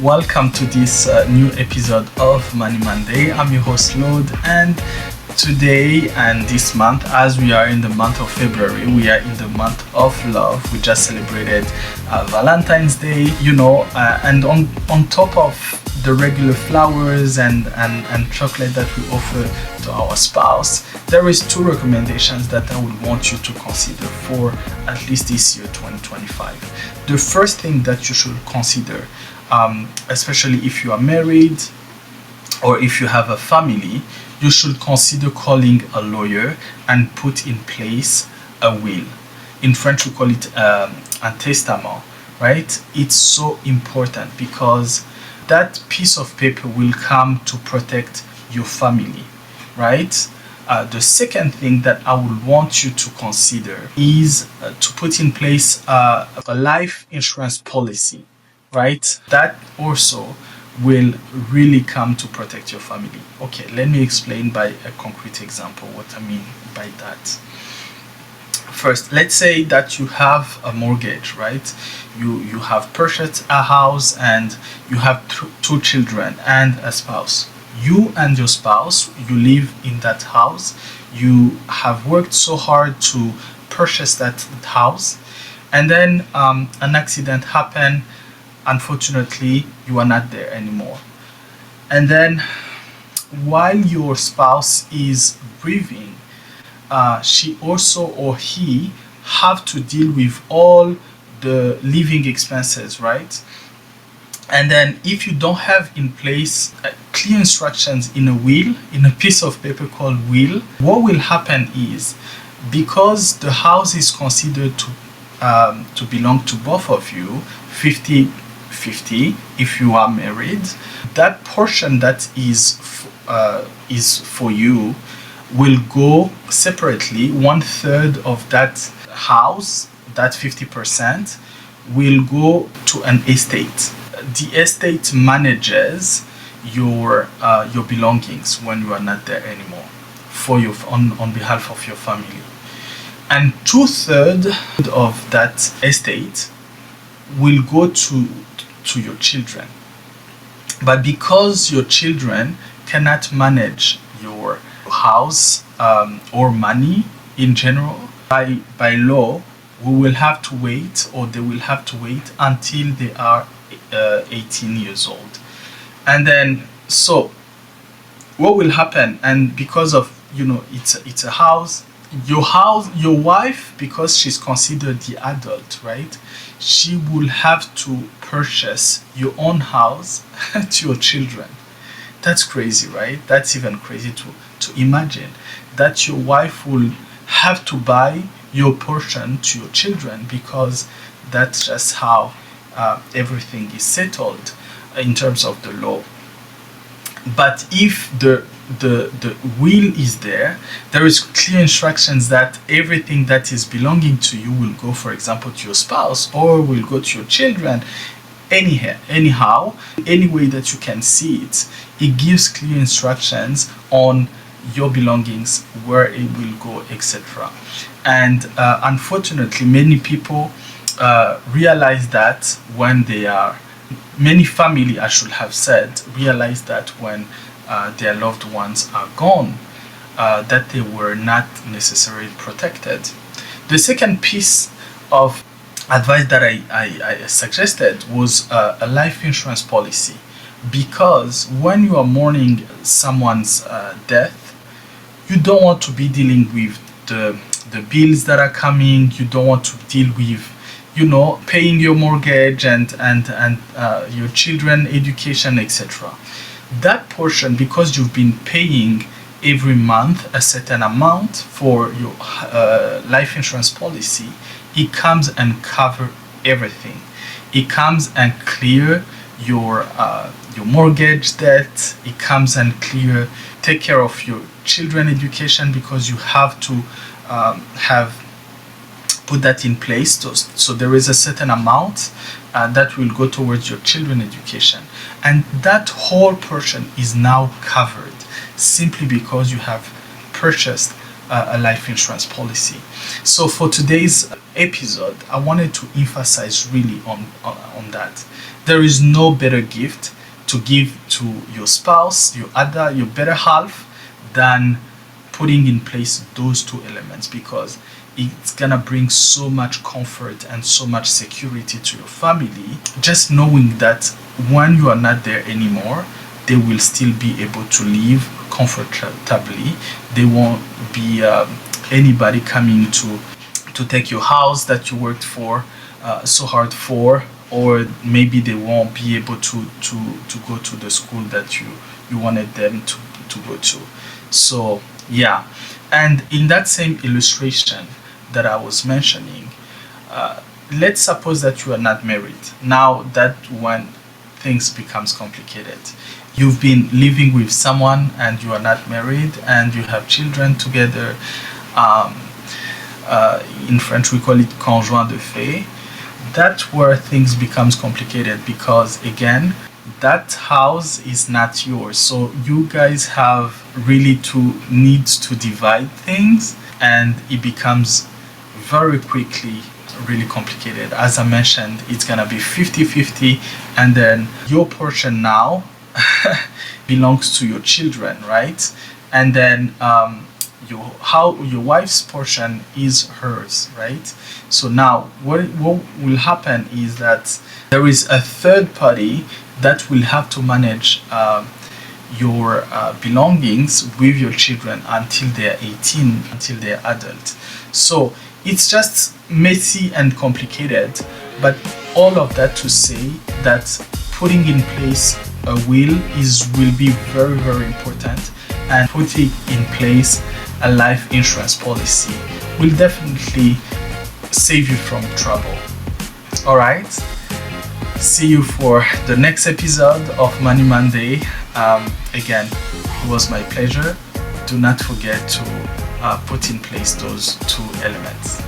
Welcome to this new episode of Money Monday. I'm your host Laude, and today and this month, as we are in the month of February, we are in the month of love. We just celebrated Valentine's Day, and on top of the regular flowers and chocolate that we offer to our spouse, there is two recommendations that I would want you to consider for at least this year 2025. The first thing that you should consider, especially if you are married or if you have a family, you should consider calling a lawyer and put in place a will. In French, we call it un testament, right? It's so important because that piece of paper will come to protect your family, right? The second thing that I would want you to consider is to put in place a life insurance policy, right? That also will really come to protect your family. Okay, let me explain by a concrete example what I mean by that. First, let's say that you have a mortgage, right? You have purchased a house and you have two children and a spouse. You and your spouse, you live in that house. You have worked so hard to purchase that house, and then an accident happened. Unfortunately, you are not there anymore. And then while your spouse is grieving, she also or he have to deal with all the living expenses, right? And then if you don't have in place clear instructions in a will, in a piece of paper called will, what will happen is, because the house is considered to belong to both of you, 50-50 if you are married, that portion that is for you will go separately. 1/3 of that house, that 50%, will go to an estate. The estate manages your belongings when you are not there anymore for you on behalf of your family. And 2/3 of that estate will go to your children. But because your children cannot manage your house or money in general, by law, we will have to wait, or they will have to wait until they are 18 years old. And then, so what will happen? And because of, it's a house, your wife, because she's considered the adult, right? She will have to purchase your own house to your children. That's crazy, right? That's even crazy to imagine that your wife will have to buy your portion to your children, because that's just how everything is settled in terms of the law. But if the will is there is clear instructions that everything that is belonging to you will go, for example, to your spouse, or will go to your children. Anyhow, any way that you can see it, it gives clear instructions on your belongings, where it will go, etc. And unfortunately, many people realize that when they are, many family, I should have said, realize that when their loved ones are gone, that they were not necessarily protected. The second piece of advice that I suggested was a life insurance policy, because when you are mourning someone's death, you don't want to be dealing with the bills that are coming. You don't want to deal with paying your mortgage and your children education, etc. That portion, because you've been paying every month a certain amount for your life insurance policy, it comes and cover everything. It comes and clear your mortgage debt. It comes and take care of your children education, because you have to have put that in place. So there is a certain amount that will go towards your children education, and that whole portion is now covered simply because you have purchased a life insurance policy. So for today's episode, I wanted to emphasize really on that. There is no better gift to give to your spouse, your better half, than putting in place those two elements, because it's gonna bring so much comfort and so much security to your family, just knowing that when you are not there anymore, they will still be able to live comfortably. They won't be anybody coming to take your house that you worked for so hard for, or maybe they won't be able to go to the school that you wanted them to go to. So yeah, and in that same illustration that I was mentioning, let's suppose that you are not married. Now that when things becomes complicated, you've been living with someone and you are not married and you have children together. In French we call it conjoint de fait. That's where things becomes complicated, because again, that house is not yours, so you guys have really to need to divide things, and it becomes very quickly really complicated. As I mentioned, it's gonna be 50-50, and then your portion now belongs to your children, right? And then your wife's portion is hers, right? So now what will happen is that there is a third party that will have to manage your belongings with your children until they're 18, until they're adult. So it's just messy and complicated, but all of that to say that putting in place a will will be very, very important, and putting in place a life insurance policy will definitely save you from trouble. All right, see you for the next episode of Money Monday. Again, it was my pleasure. Do not forget to put in place those two elements.